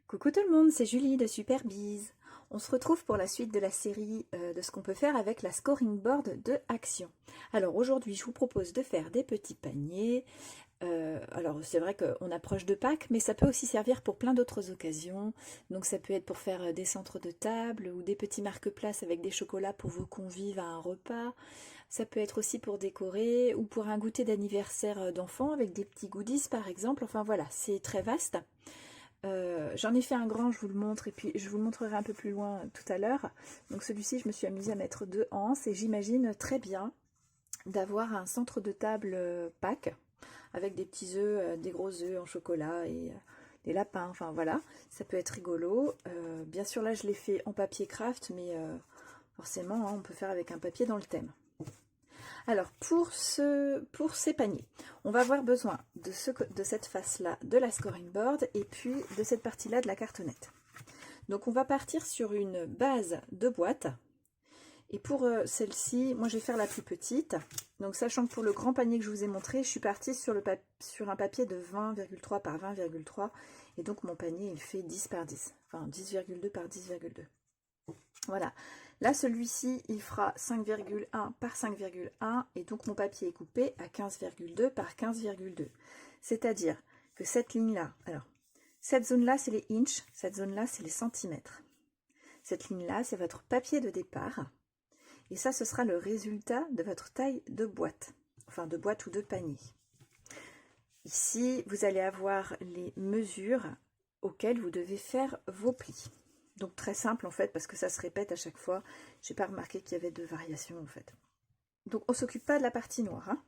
Coucou tout le monde, c'est Julie de Superbiz. On se retrouve pour la suite de la série de ce qu'on peut faire avec la scoring board de Action. Alors aujourd'hui, je vous propose de faire des petits paniers. Alors c'est vrai qu'on approche de Pâques, mais ça peut aussi servir pour plein d'autres occasions. Donc ça peut être pour faire des centres de table ou des petits marque-places avec des chocolats pour vos convives à un repas. Ça peut être aussi pour décorer ou pour un goûter d'anniversaire d'enfants avec des petits goodies par exemple. Enfin voilà, c'est très vaste. J'en ai fait un grand, je vous le montre, et puis je vous le montrerai un peu plus loin tout à l'heure. Donc celui-ci, je me suis amusée à mettre 2 anses, et j'imagine très bien d'avoir un centre de table Pâques, avec des petits œufs, des gros œufs en chocolat, et des lapins, enfin voilà, ça peut être rigolo. Bien sûr là je l'ai fait en papier craft, mais forcément hein, on peut faire avec un papier dans le thème. Alors, pour ces paniers, on va avoir besoin de cette face-là de la scoring board et puis de cette partie-là de la cartonnette. Donc, on va partir sur une base de boîte. Et pour celle-ci, moi, je vais faire la plus petite. Donc, sachant que pour le grand panier que je vous ai montré, je suis partie sur un papier de 20,3 par 20,3. Et donc, mon panier, il fait 10 par 10. Enfin, 10,2 par 10,2. Voilà. Là, celui-ci, il fera 5,1 par 5,1 et donc mon papier est coupé à 15,2 par 15,2. C'est-à-dire que cette ligne-là, alors, cette zone-là, c'est les inches, cette zone-là, c'est les centimètres. Cette ligne-là, c'est votre papier de départ. Et ça, ce sera le résultat de votre taille de boîte, enfin de boîte ou de panier. Ici, vous allez avoir les mesures auxquelles vous devez faire vos plis. Donc très simple en fait, parce que ça se répète à chaque fois. J'ai pas remarqué qu'il y avait 2 variations en fait. Donc on s'occupe pas de la partie noire. Hein.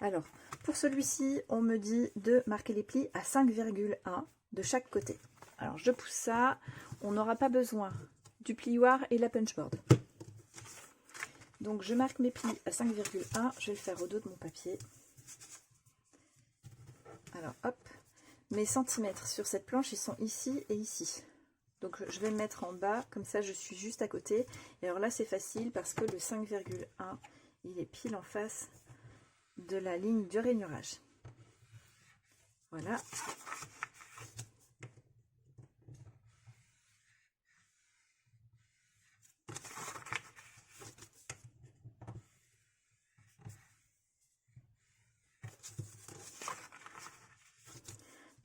Alors, pour celui-ci, on me dit de marquer les plis à 5,1 de chaque côté. Alors je pousse ça, on n'aura pas besoin du plioir et la punchboard. Donc je marque mes plis à 5,1, je vais le faire au dos de mon papier. Alors hop. Mes centimètres sur cette planche, ils sont ici et ici. Donc je vais me mettre en bas, comme ça je suis juste à côté. Et alors là c'est facile parce que le 5,1, il est pile en face de la ligne du rainurage. Voilà.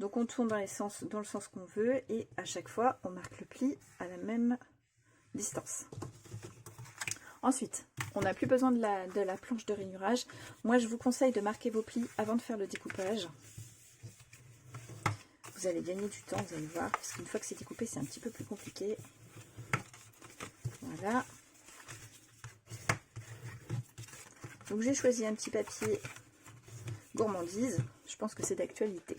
Donc on tourne dans le sens qu'on veut et à chaque fois on marque le pli à la même distance. Ensuite, on n'a plus besoin de la planche de rainurage. Moi je vous conseille de marquer vos plis avant de faire le découpage. Vous allez gagner du temps, vous allez voir, parce qu'une fois que c'est découpé, c'est un petit peu plus compliqué. Voilà. Donc j'ai choisi un petit papier gourmandise. Je pense que c'est d'actualité.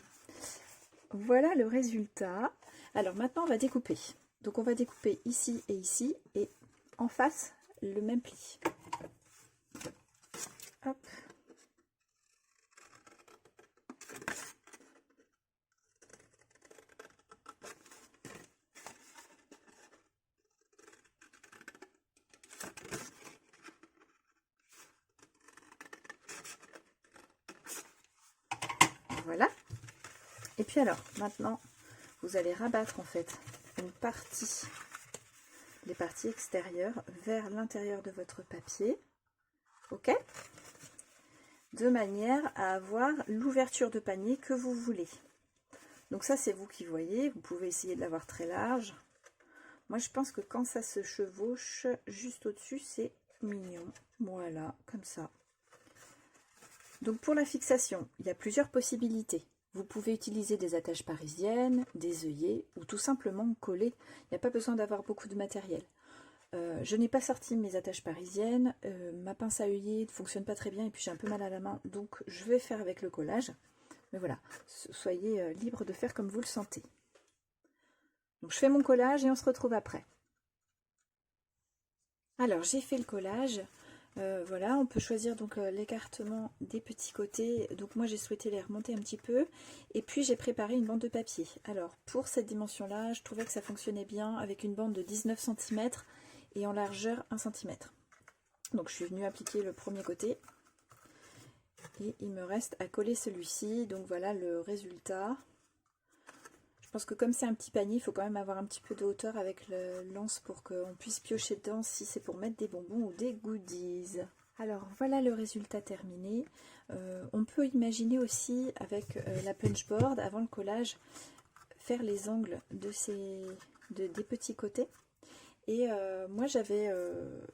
Voilà le résultat. Alors maintenant on va découper. Donc on va découper ici et en face le même pli. Hop. Voilà. Et puis alors, maintenant, vous allez rabattre en fait une partie, les parties extérieures vers l'intérieur de votre papier. Ok? De manière à avoir l'ouverture de panier que vous voulez. Donc ça, c'est vous qui voyez. Vous pouvez essayer de l'avoir très large. Moi, je pense que quand ça se chevauche juste au-dessus, c'est mignon. Voilà, comme ça. Donc pour la fixation, il y a plusieurs possibilités. Vous pouvez utiliser des attaches parisiennes, des œillets ou tout simplement coller. Il n'y a pas besoin d'avoir beaucoup de matériel. Je n'ai pas sorti mes attaches parisiennes. Ma pince à œillet ne fonctionne pas très bien et puis j'ai un peu mal à la main. Donc je vais faire avec le collage. Mais voilà, soyez libre de faire comme vous le sentez. Donc je fais mon collage et on se retrouve après. Alors j'ai fait le collage. Voilà, on peut choisir donc l'écartement des petits côtés. Donc moi j'ai souhaité les remonter un petit peu. Et puis j'ai préparé une bande de papier. Alors pour cette dimension-là, je trouvais que ça fonctionnait bien avec une bande de 19 cm et en largeur 1 cm. Donc je suis venue appliquer le premier côté. Et il me reste à coller celui-ci. Donc voilà le résultat. Je pense que comme c'est un petit panier, il faut quand même avoir un petit peu de hauteur avec le lance pour qu'on puisse piocher dedans si c'est pour mettre des bonbons ou des goodies. Alors voilà le résultat terminé. On peut imaginer aussi avec la punchboard, avant le collage, faire les angles de des petits côtés. Et moi j'avais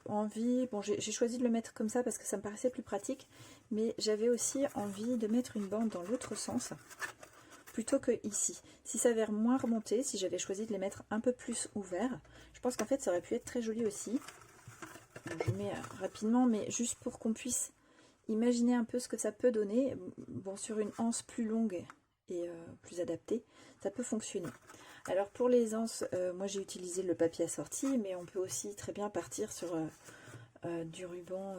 envie, bon j'ai choisi de le mettre comme ça parce que ça me paraissait plus pratique, mais j'avais aussi envie de mettre une bande dans l'autre sens, plutôt que ici. Si ça avait moins remonté, si j'avais choisi de les mettre un peu plus ouverts, je pense qu'en fait ça aurait pu être très joli aussi. Donc, je mets rapidement, mais juste pour qu'on puisse imaginer un peu ce que ça peut donner. Bon, sur une anse plus longue et plus adaptée, ça peut fonctionner. Alors pour les anses, moi j'ai utilisé le papier assorti, mais on peut aussi très bien partir sur du ruban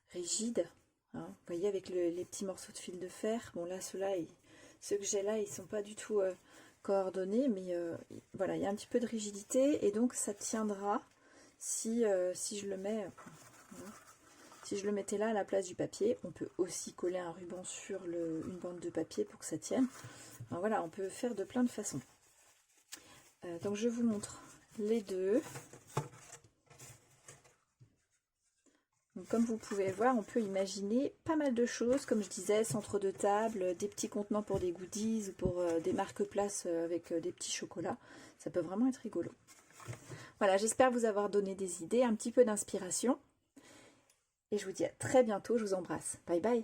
rigide. Hein. Vous voyez, avec les petits morceaux de fil de fer. Bon là, ceux que j'ai là, ils sont pas du tout coordonnés, mais voilà, il y a un petit peu de rigidité et donc ça tiendra si je le mets. Voilà. Si je le mettais là à la place du papier, on peut aussi coller un ruban sur une bande de papier pour que ça tienne. Alors voilà, on peut faire de plein de façons. Donc je vous montre les deux. Donc, comme vous pouvez voir, on peut imaginer pas mal de choses, comme je disais, centre de table, des petits contenants pour des goodies ou pour des marque-places avec des petits chocolats. Ça peut vraiment être rigolo. Voilà, j'espère vous avoir donné des idées, un petit peu d'inspiration. Et je vous dis à très bientôt, je vous embrasse. Bye bye.